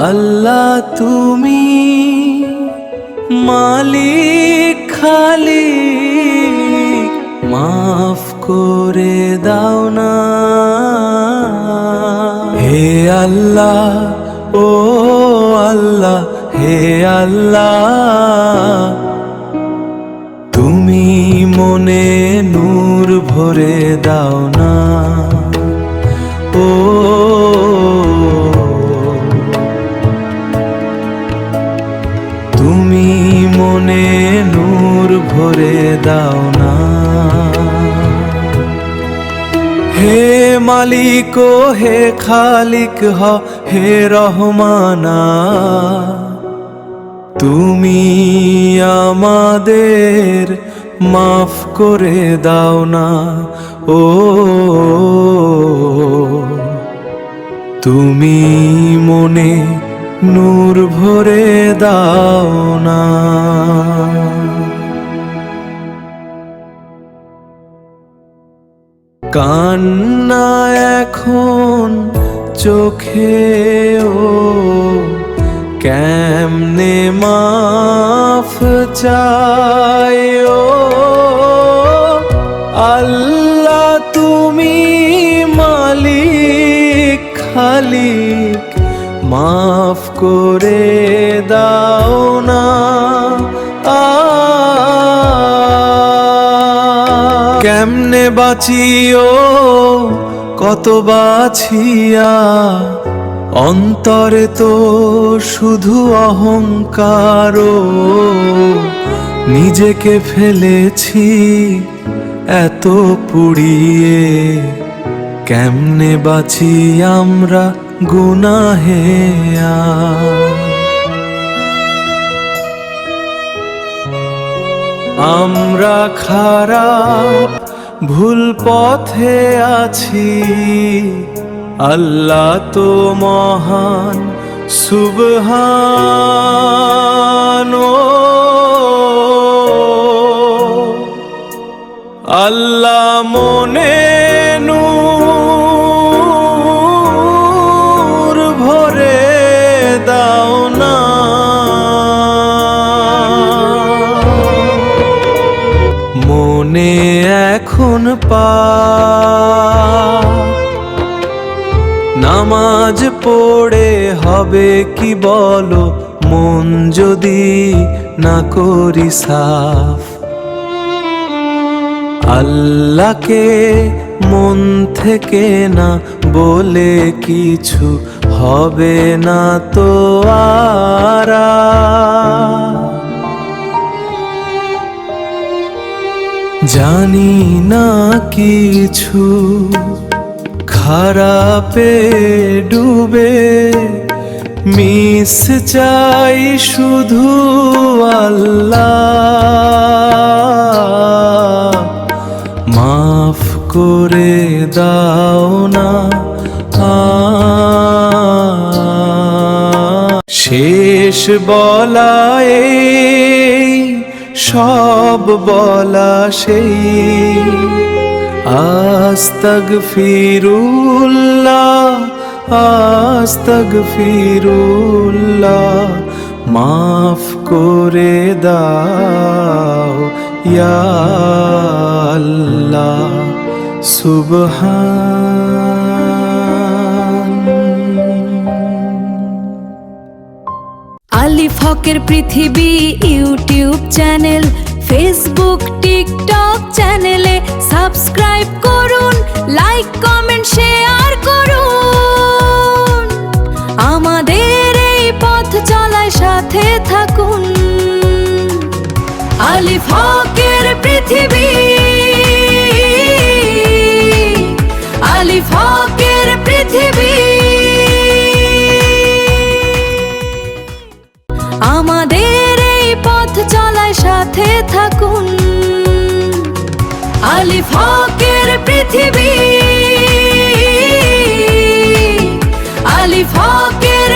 আল্লাহ তুমি মালিক খালিক, মাফ করে দাও না। হে আল্লাহ, ও আল্লাহ, হে আল্লাহ, তুমি মনে নূর ভরে দাও না। ও তুমি মনে নূর ভরে দাও না। হে মালিক ও হে খালিক হ, হে রহমানা, তুমি আমাদের মাফ করে দাও না। ও তুমি মনে নূর ভরে দাও না। কান্না এখন চোখেও, কেমনে মাফ চাইও। আল্লাহ তুমি মালিক খালিক, মাফ করে দাও না। কেমনে বাঁচিও কত বাছিয়া, অন্তরে তো শুধু অহংকার। নিজেকে ফেলেছি এত পুড়িয়ে, কেমনে বাঁচি আমরা গুনাহে। আমরা খারাপ ভুল পথে আছি, আল্লাহ তো মহান সুবহান। আল্লাহ মনে নূর ভরে দাও না। মনে এখন নামাজ পড়ে হবে কি বলো, মন যদি না করি সাফ। আল্লাহকে মন থেকে না বলে কিছু হবে না তো আর। জানি না কিছু খারাপে ডুবে, মিস চাই শুধু আল্লাহ, মাফ করে দাও না। শেষ বলা এই সব বলা সেই, আস্তাগফিরুল্লাহ, আস্তাগফিরুল্লাহ, মাফ করে দাও ইয়া আল্লাহ, সুবহান। আলিফ হকের পৃথিবী ইউটিউব চ্যানেল, ফেসবুক টিকটক চ্যানেলে সাবস্ক্রাইব করুন, লাইক কমেন্ট শেয়ার করুন। আমাদের এই পথ চলায় সাথে থাকুন। আলিফ হকের পৃথিবী, আলিফ হকের পৃথিবী। আমাদের এই পথ চলায় সাথে থাকুন। আলিফ হকের পৃথিবী, আলিফ হকের